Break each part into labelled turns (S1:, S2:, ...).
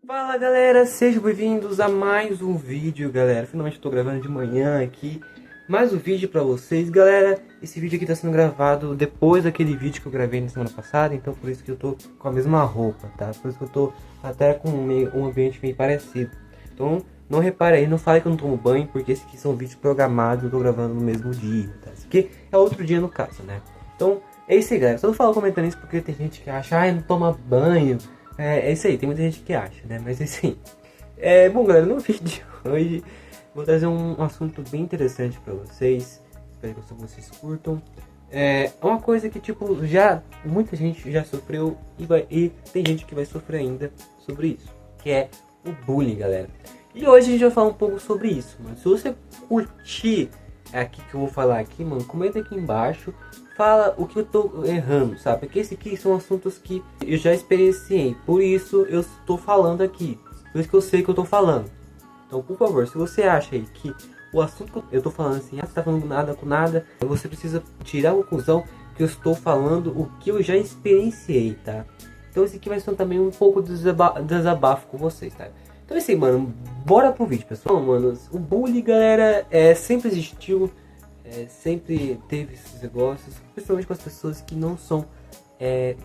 S1: Fala galera, sejam bem-vindos a mais um vídeo, galera. Finalmente estou gravando de manhã aqui mais um vídeo pra vocês, galera. Esse vídeo aqui tá sendo gravado depois daquele vídeo que eu gravei na semana passada, então por isso que eu tô com a mesma roupa, tá? Por isso que eu tô até com um ambiente meio parecido. Então não repare aí, não fale que eu não tomo banho, porque esses aqui são vídeos programados, eu tô gravando no mesmo dia, tá? Esse aqui é outro dia no caso, né? Então é isso aí, galera. Só não falo comentando isso porque tem gente que acha, não toma banho. É isso aí, tem muita gente que acha, né? Mas é isso aí. Bom, galera, no vídeo de hoje vou trazer um assunto bem interessante pra vocês. Espero que vocês curtam. É uma coisa que, tipo, muita gente já sofreu e tem gente que vai sofrer ainda sobre isso, que é o bullying, galera. E hoje a gente vai falar um pouco sobre isso, mano. Se você curtir aqui que eu vou falar aqui, mano, comenta aqui embaixo. Fala o que eu tô errando, sabe? Porque esses aqui são assuntos que eu já experienciei. Por isso eu estou falando aqui. Por isso que eu sei que eu tô falando. Então, por favor, se você acha aí que o assunto que eu tô falando assim, você tá falando nada com nada, você precisa tirar a conclusão que eu estou falando o que eu já experienciei, tá? Então esse aqui vai ser também um pouco de desabafo com vocês, tá? Então é isso aí, mano. Bora pro vídeo, pessoal. Mano, o bullying, galera, sempre existiu. Sempre teve esses negócios, principalmente com as pessoas que não são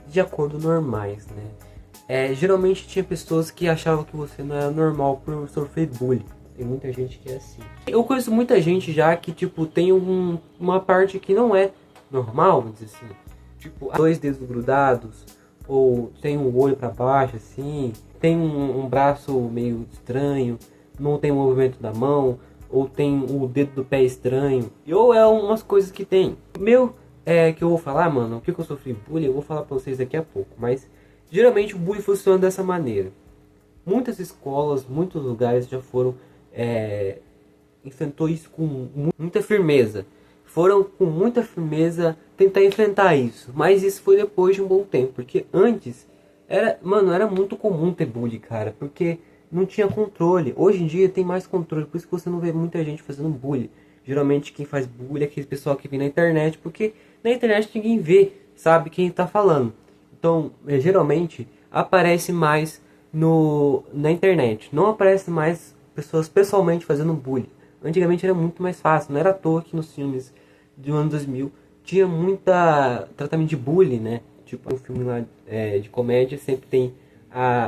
S1: de acordo normais, né? Geralmente tinha pessoas que achavam que você não era normal por sofrer bullying. Tem muita gente que é assim. Eu conheço muita gente já que, tipo, tem uma parte que não é normal, vamos dizer assim. Tipo, dois dedos grudados, ou tem um olho pra baixo, assim. Tem um braço meio estranho, não tem o movimento da mão, ou tem o dedo do pé estranho, ou é umas coisas que tem. Que eu vou falar, mano, o que eu sofri bullying, eu vou falar pra vocês daqui a pouco. Mas, geralmente o bullying funciona dessa maneira. Muitas escolas, muitos lugares já foram, enfrentou isso com muita firmeza. Foram com muita firmeza tentar enfrentar isso. Mas isso foi depois de um bom tempo, porque antes, era muito comum ter bullying, cara, porque não tinha controle. Hoje em dia tem mais controle, por isso que você não vê muita gente fazendo bullying. Geralmente quem faz bullying é aquele pessoal que vem na internet, porque na internet ninguém vê, sabe quem está falando. Então, geralmente aparece mais na internet. Não aparece mais pessoas pessoalmente fazendo bullying. Antigamente era muito mais fácil, não era à toa que nos filmes do ano 2000 tinha muita tratamento de bullying, né? Tipo, um filme lá de comédia sempre tem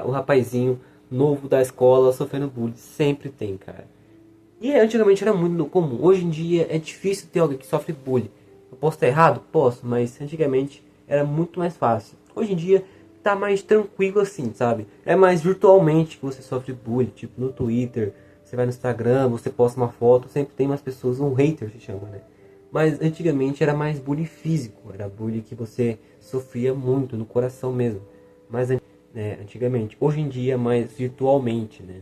S1: o rapazinho novo da escola sofrendo bullying. Sempre tem, cara. E antigamente era muito comum. Hoje em dia é difícil ter alguém que sofre bullying. Eu posso estar errado? Posso, mas antigamente era muito mais fácil. Hoje em dia tá mais tranquilo assim, sabe? É mais virtualmente que você sofre bullying. Tipo no Twitter, você vai no Instagram, você posta uma foto, sempre tem umas pessoas, um hater se chama, né? Mas antigamente era mais bullying físico. Era bullying que você sofria muito, no coração mesmo. Mas antigamente. Hoje em dia, mais virtualmente, né?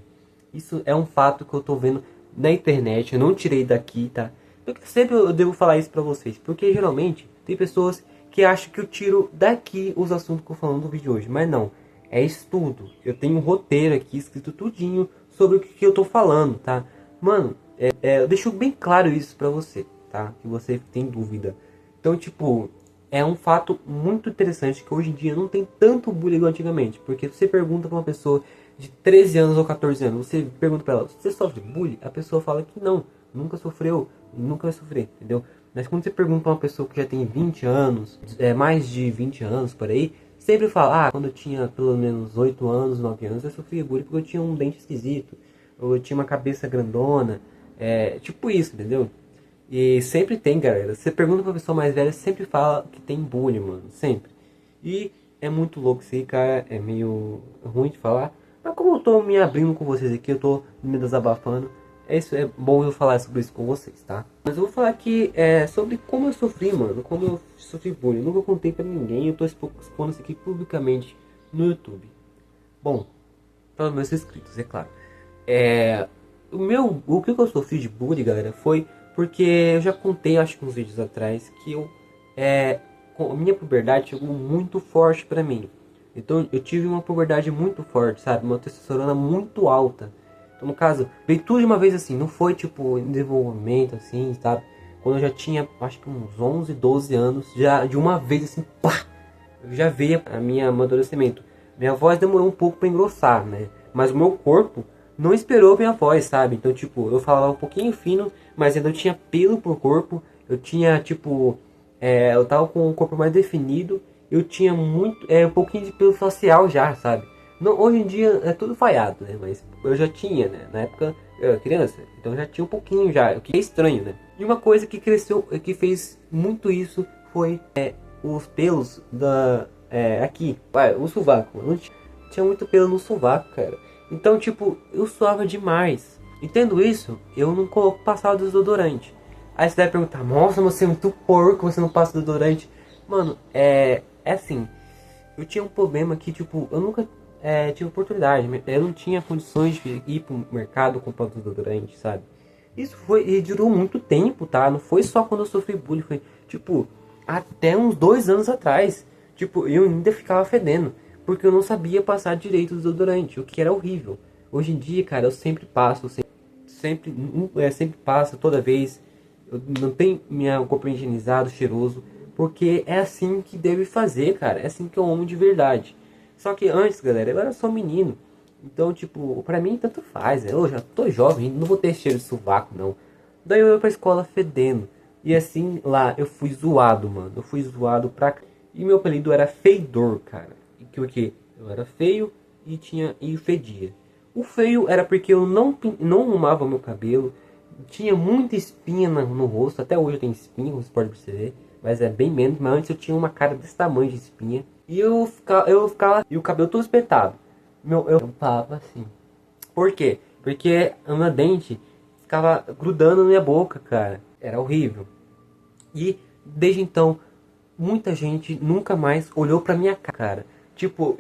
S1: Isso é um fato que eu tô vendo na internet. Eu não tirei daqui, tá? Porque sempre eu devo falar isso pra vocês. Porque geralmente tem pessoas que acham que eu tiro daqui os assuntos que eu falando no vídeo hoje. Mas não. É estudo. Eu tenho um roteiro aqui escrito tudinho sobre o que eu tô falando, tá? Mano, eu deixo bem claro isso pra você, tá? Que você tem dúvida. Então, tipo, é um fato muito interessante que hoje em dia não tem tanto bullying igual antigamente. Porque você pergunta pra uma pessoa de 13 anos ou 14 anos, você pergunta pra ela, você sofre bullying? A pessoa fala que não, nunca sofreu, nunca vai sofrer, entendeu? Mas quando você pergunta pra uma pessoa que já tem 20 anos, mais de 20 anos por aí, sempre fala, quando eu tinha pelo menos 8 anos, 9 anos, eu sofria bullying porque eu tinha um dente esquisito, ou eu tinha uma cabeça grandona, tipo isso, entendeu? E sempre tem, galera. Você pergunta pra pessoa mais velha, sempre fala que tem bullying, mano. Sempre. E é muito louco isso aí, cara. É meio ruim de falar. Mas como eu tô me abrindo com vocês aqui, eu tô me desabafando. É bom eu falar sobre isso com vocês, tá? Mas eu vou falar aqui sobre como eu sofri, mano. Como eu sofri bullying. Eu nunca contei pra ninguém. Eu tô expondo isso aqui publicamente no YouTube. Bom, para os meus inscritos, é claro. O que eu sofri de bullying, galera, foi porque eu já contei, acho que uns vídeos atrás, que a minha puberdade chegou muito forte pra mim. Então eu tive uma puberdade muito forte, sabe? Uma testosterona muito alta. Então no caso, veio tudo de uma vez assim, não foi tipo em desenvolvimento assim, sabe? Quando eu já tinha, acho que uns 11, 12 anos, já de uma vez assim, pá! Já veio a minha amadurecimento. Minha voz demorou um pouco pra engrossar, né? Mas o meu corpo não esperou minha voz, sabe? Então, tipo, eu falava um pouquinho fino, mas ainda eu tinha pelo por corpo. Eu tinha, tipo, eu tava com o corpo mais definido. Eu tinha um pouquinho de pelo facial já, sabe? Não, hoje em dia é tudo falhado, né? Mas eu já tinha, né? Na época eu era criança, então já tinha um pouquinho já, o que é estranho, né? E uma coisa que cresceu, que fez muito isso foi os pelos aqui, o sovaco. Eu não tinha muito pelo no sovaco, cara. Então, tipo, eu suava demais. E tendo isso, eu não passava desodorante. Aí você vai perguntar, nossa, você é muito porco, você não passa desodorante. Mano, é assim, eu tinha um problema que, tipo, eu nunca tive oportunidade. Eu não tinha condições de ir pro mercado comprar desodorante, sabe? Isso e durou muito tempo, tá? Não foi só quando eu sofri bullying, foi, tipo, até uns 2 anos atrás. Tipo, eu ainda ficava fedendo, porque eu não sabia passar direito o desodorante, o que era horrível. Hoje em dia, cara, eu sempre passo, sempre passo, toda vez. Eu não tenho minha corpo higienizado, cheiroso, porque é assim que deve fazer, cara. É assim que eu amo de verdade. Só que antes, galera, eu era só menino. Então, tipo, pra mim tanto faz. Eu já tô jovem, não vou ter cheiro de sovaco, não. Daí eu ia pra escola fedendo. E assim, lá, eu fui zoado, mano. Eu fui zoado pra... E meu apelido era Feidor, cara. E que o quê? Eu era feio e fedia. O feio era porque eu não arrumava meu cabelo. Tinha muita espinha no rosto. Até hoje eu tenho espinha, você pode perceber. Mas é bem menos. Mas antes eu tinha uma cara desse tamanho de espinha. E eu ficava e o cabelo todo espetado. Eu falava assim. Por quê? Porque o meu dente ficava grudando na minha boca, cara. Era horrível. E desde então, muita gente nunca mais olhou pra minha cara. Tipo,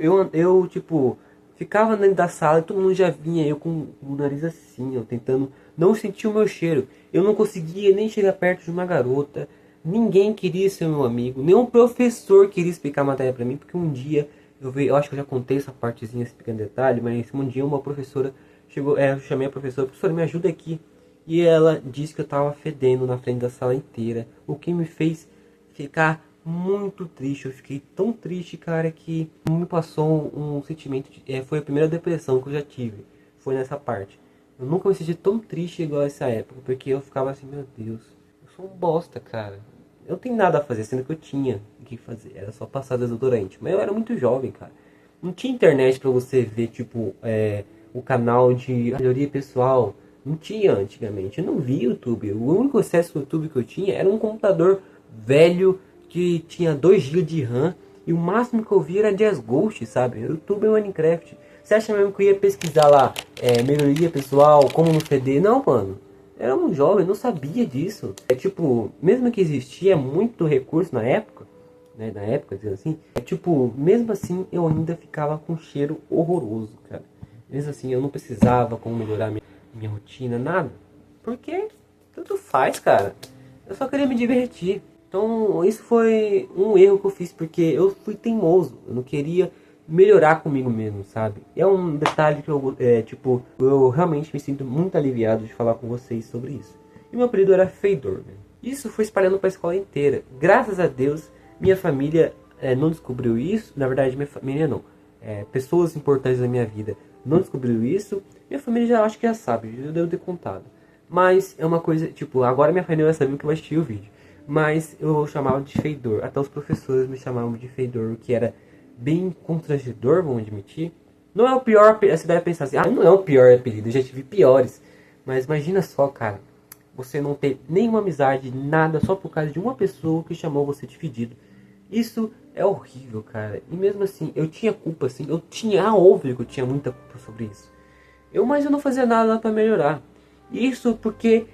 S1: tipo, ficava dentro da sala e todo mundo já vinha, eu com o nariz assim, eu tentando não sentir o meu cheiro. Eu não conseguia nem chegar perto de uma garota. Ninguém queria ser meu amigo. Nenhum professor queria explicar a matéria pra mim, porque um dia eu acho que eu já contei essa partezinha, esse pequeno detalhe, mas um dia uma professora chegou, eu chamei a professora, me ajuda aqui. E ela disse que eu tava fedendo na frente da sala inteira, o que me fez ficar muito triste. Eu fiquei tão triste, cara, que me passou um sentimento foi a primeira depressão que eu já tive. Foi nessa parte. Eu nunca me senti tão triste igual essa época, porque eu ficava assim, meu Deus, eu sou um bosta, cara. Eu não tenho nada a fazer, sendo que eu tinha o que fazer. Era só passar desodorante. Mas eu era muito jovem, cara. Não tinha internet pra você ver, tipo, o canal de melhoria pessoal. Não tinha antigamente. Eu não via YouTube. O único acesso ao YouTube que eu tinha era um computador velho que tinha 2 GB de RAM. E o máximo que eu via era Jazz Ghost, sabe? YouTube é Minecraft. Você acha mesmo que eu ia pesquisar lá melhoria pessoal, como não feder? Não, mano. Era um jovem, não sabia disso. Tipo, mesmo que existia muito recurso na época, né? Na época, assim, tipo, mesmo assim eu ainda ficava com um cheiro horroroso, cara. Mesmo assim eu não precisava como melhorar minha rotina, nada. Porque tudo faz, cara. Eu só queria me divertir. Então isso foi um erro que eu fiz, porque eu fui teimoso. Eu não queria melhorar comigo mesmo, sabe? É um detalhe que eu realmente me sinto muito aliviado de falar com vocês sobre isso. E meu apelido era Feidor, né? Isso foi espalhando para a escola inteira. Graças a Deus, minha família não descobriu isso. Na verdade, minha família não. Pessoas importantes da minha vida não descobriu isso. Minha família já acho que já sabe, já devo ter contado. Mas é uma coisa, tipo, agora minha família vai saber que eu assisti o vídeo. Mas eu chamava de Feidor. Até os professores me chamavam de Feidor, o que era bem constrangedor, vamos admitir. Não é o pior, você deve pensar assim, não é o pior apelido, eu já tive piores. Mas imagina só, cara, você não ter nenhuma amizade, nada, só por causa de uma pessoa que chamou você de fedido. Isso é horrível, cara. E mesmo assim, eu tinha culpa, assim, óbvio que eu tinha muita culpa sobre isso. Mas eu não fazia nada pra melhorar. Isso porque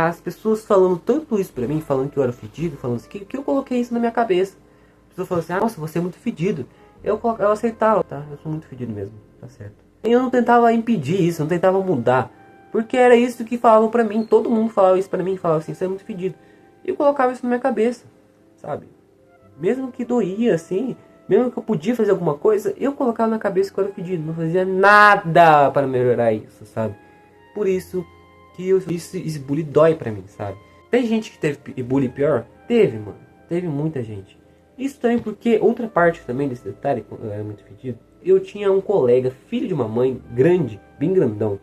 S1: as pessoas falando tanto isso pra mim, falando que eu era fedido, falando assim, que eu coloquei isso na minha cabeça. As pessoas falam assim, nossa, você é muito fedido. Eu aceitava, tá? Eu sou muito fedido mesmo, tá certo. E eu não tentava impedir isso, não tentava mudar. Porque era isso que falavam pra mim, todo mundo falava isso pra mim, falava assim, você é muito fedido. E eu colocava isso na minha cabeça, sabe? Mesmo que doía, assim, mesmo que eu podia fazer alguma coisa, eu colocava na cabeça que eu era fedido. Não fazia nada para melhorar isso, sabe? Por isso que esse bullying dói pra mim, sabe? Tem gente que teve bullying pior? Teve, mano. Teve muita gente. Isso também porque outra parte também desse detalhe, quando eu era muito fedido, Eu tinha um colega, filho de uma mãe, grande, bem grandão.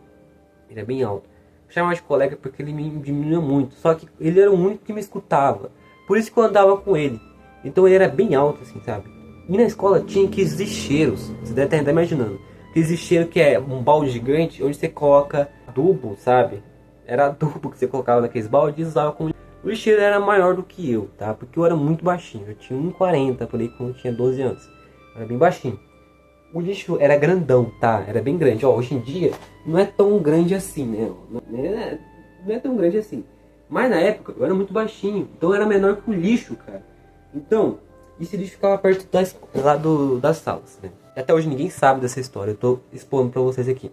S1: Ele é bem alto. Eu chamava de colega porque ele me diminuía muito. Só que ele era o único que me escutava. Por isso que eu andava com ele. Então ele era bem alto, assim, sabe? E na escola tinha aqueles lixeiros. Você deve estar até imaginando. Aqueles lixeiros que é um balde gigante onde você coloca adubo, sabe? Era adubo que você colocava naqueles baldes e usava como... O lixeiro era maior do que eu, tá? Porque eu era muito baixinho. Eu tinha 1,40 por aí quando eu tinha 12 anos. Eu era bem baixinho. O lixo era grandão, tá? Era bem grande. Ó, hoje em dia não é tão grande assim, né? Não é tão grande assim. Mas na época eu era muito baixinho. Então era menor que o lixo, cara. Então, esse lixo ficava perto das salas, né? Até hoje ninguém sabe dessa história. Eu tô expondo pra vocês aqui.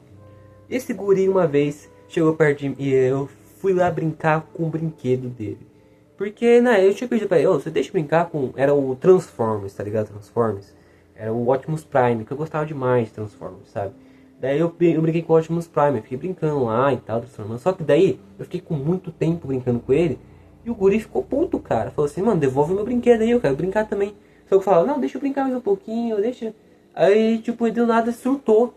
S1: Esse guri uma vez chegou perto de mim e eu fui lá brincar com o brinquedo dele. Porque eu tinha pedido pra ele, você deixa eu brincar com... Era o Transformers, tá ligado? Transformers. Era o Optimus Prime, que eu gostava demais de Transformers, sabe? Daí eu brinquei com o Optimus Prime, eu fiquei brincando lá e tal, transformando. Só que daí eu fiquei com muito tempo brincando com ele. E o guri ficou puto, cara. Falou assim, mano, devolve meu brinquedo aí, eu quero brincar também. Só que eu falava, não, deixa eu brincar mais um pouquinho, deixa... Aí, tipo, ele do nada surtou.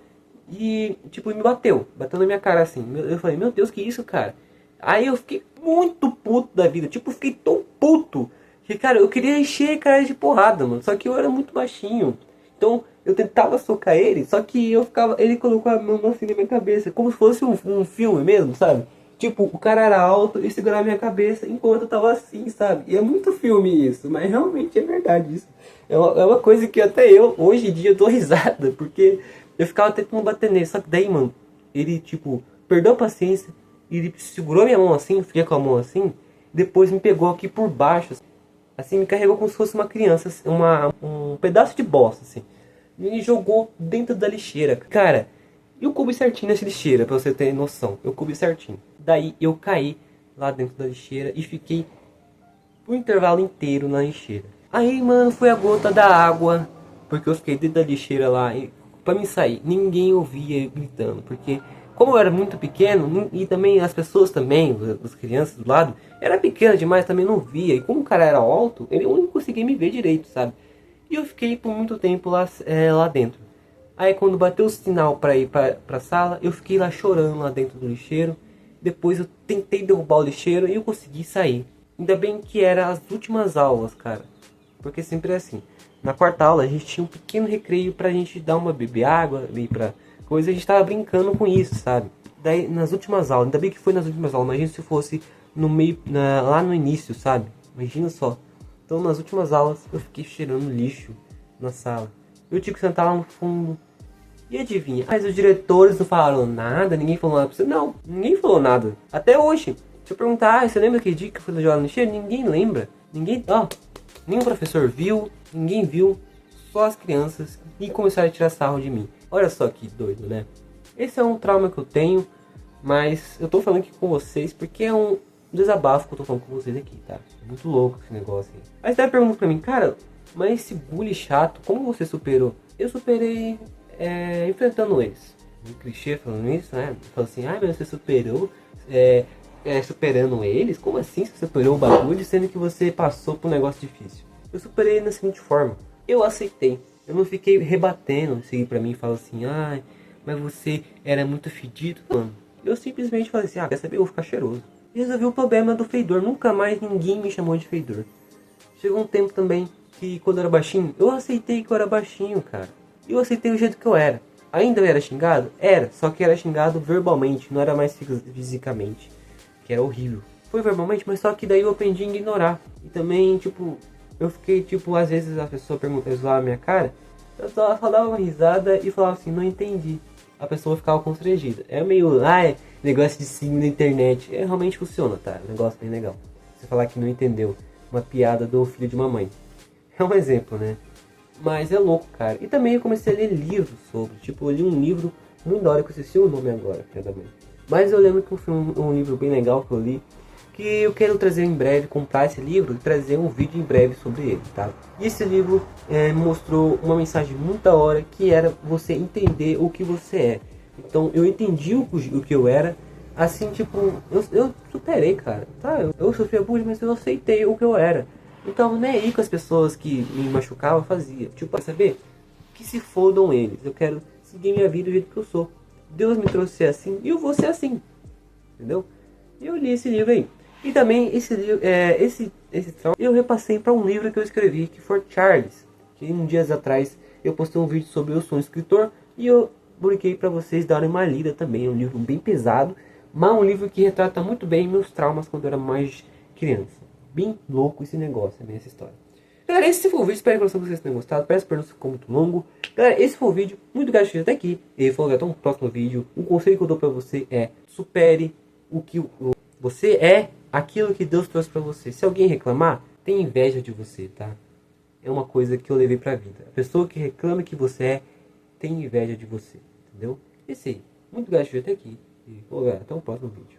S1: E, tipo, me bateu na minha cara assim. Eu falei, meu Deus, que isso, cara? Aí eu fiquei muito puto da vida. Tipo, fiquei tão puto que, cara, eu queria encher a cara de porrada, mano. Só que eu era muito baixinho. Então, eu tentava socar ele, só que eu ficava... Ele colocou a mão assim na minha cabeça, como se fosse um filme mesmo, sabe? Tipo, o cara era alto e segurava a minha cabeça enquanto eu tava assim, sabe? E é muito filme isso, mas realmente é verdade isso. É uma coisa que até eu, hoje em dia, eu dou risada, porque eu ficava tentando bater nele. Só que daí, mano, ele, tipo, perdeu a paciência, ele segurou minha mão assim, eu fiquei com a mão assim, depois me pegou aqui por baixo, assim, me carregou como se fosse uma criança, um pedaço de bosta, assim. E me jogou dentro da lixeira. Cara, eu coube certinho nessa lixeira, pra você ter noção. Eu coube certinho. Daí eu caí lá dentro da lixeira e fiquei o intervalo inteiro na lixeira. Aí, mano, foi a gota da água, porque eu fiquei dentro da lixeira lá e pra mim sair, ninguém ouvia eu gritando, porque como eu era muito pequeno, e também as pessoas também, as crianças do lado, era pequena demais, também não via, e como o cara era alto, ele não conseguia me ver direito, sabe? E eu fiquei por muito tempo lá dentro. Aí quando bateu o sinal pra ir pra sala, eu fiquei lá chorando lá dentro do lixeiro. Depois eu tentei derrubar o lixeiro e eu consegui sair. Ainda bem que eram as últimas aulas, cara. Porque sempre é assim. Na quarta aula a gente tinha um pequeno recreio pra gente dar uma beber água, ir pra coisa. A gente tava brincando com isso, sabe? Daí nas últimas aulas, ainda bem que foi nas últimas aulas. Imagina se fosse no meio, lá no início, sabe? Imagina só. Então nas últimas aulas eu fiquei cheirando lixo na sala. Eu tive que sentar lá no fundo. E adivinha? Mas os diretores não falaram nada, ninguém falou nada pra você. Não, ninguém falou nada. Até hoje. Se eu perguntar, você lembra aquele dia que eu fui jogar no lixeiro? Ninguém lembra. Ninguém, nenhum professor viu, ninguém viu. Só as crianças. E começaram a tirar sarro de mim. Olha só que doido, né? Esse é um trauma que eu tenho. Mas eu tô falando aqui com vocês porque é um desabafo que eu tô falando com vocês aqui, tá? É muito louco esse negócio aí. Aí você vai perguntar pra mim, cara, mas esse bullying chato, como você superou? Eu superei enfrentando eles. Um clichê falando isso, né? Falando assim, mas você superou superando eles? Como assim você superou o bagulho sendo que você passou por um negócio difícil? Eu superei da seguinte forma, eu aceitei. Eu não fiquei rebatendo, seguir pra mim e falar assim, mas você era muito fedido, mano. Eu simplesmente falei assim, quer saber, eu vou ficar cheiroso. E resolvi o problema do feidor, nunca mais ninguém me chamou de feidor. Chegou um tempo também que quando eu era baixinho, eu aceitei que eu era baixinho, cara. Eu aceitei o jeito que eu era. Ainda eu era xingado? Era, só que era xingado verbalmente, não era mais fisicamente. Que era horrível. Foi verbalmente, mas só que daí eu aprendi a ignorar. E também, tipo, eu fiquei, tipo, às vezes a pessoa zoava a minha cara, eu só dava uma risada e falava assim, não entendi. A pessoa ficava constrangida. É meio, negócio de signo na internet. Realmente funciona, tá? Negócio bem legal. Você falar que não entendeu uma piada do filho de uma mãe. É um exemplo, né? Mas é louco, cara. E também eu comecei a ler livros sobre. Tipo, eu li um livro muito da hora, que eu esqueci o nome agora, filha da mãe. Mas eu lembro que foi um livro bem legal que eu li, que eu quero trazer em breve, comprar esse livro e trazer um vídeo em breve sobre ele, tá? E esse livro mostrou uma mensagem muito da hora, que era você entender o que você é. Então eu entendi o que eu era, assim, tipo, eu superei, cara, tá? Eu sofria bullying, mas eu aceitei o que eu era. Então nem aí com as pessoas que me machucavam fazia. Tipo, pra saber? que se fodam eles. Eu quero seguir minha vida do jeito que eu sou. Deus me trouxe assim e eu vou ser assim. Entendeu? E eu li esse livro aí. E também esse livro, esse trauma eu repassei para um livro que eu escrevi, que foi Charles. Que uns dias atrás eu postei um vídeo sobre Eu Sou um Escritor. E eu publiquei para vocês darem uma lida também. É um livro bem pesado, mas um livro que retrata muito bem meus traumas quando eu era mais criança. Bem louco esse negócio, essa história. Galera, esse foi o vídeo, espero que vocês tenham gostado. Peço perdão se ficou muito longo. Galera, esse foi o vídeo, muito grato até aqui. E falou, até um próximo vídeo. O conselho que eu dou pra você é: supere o que você é, aquilo que Deus trouxe pra você. Se alguém reclamar, tem inveja de você, tá? É uma coisa que eu levei pra vida. A pessoa que reclama que você é, tem inveja de você, entendeu? Esse aí, muito grato até aqui. E falou, galera, até o próximo vídeo.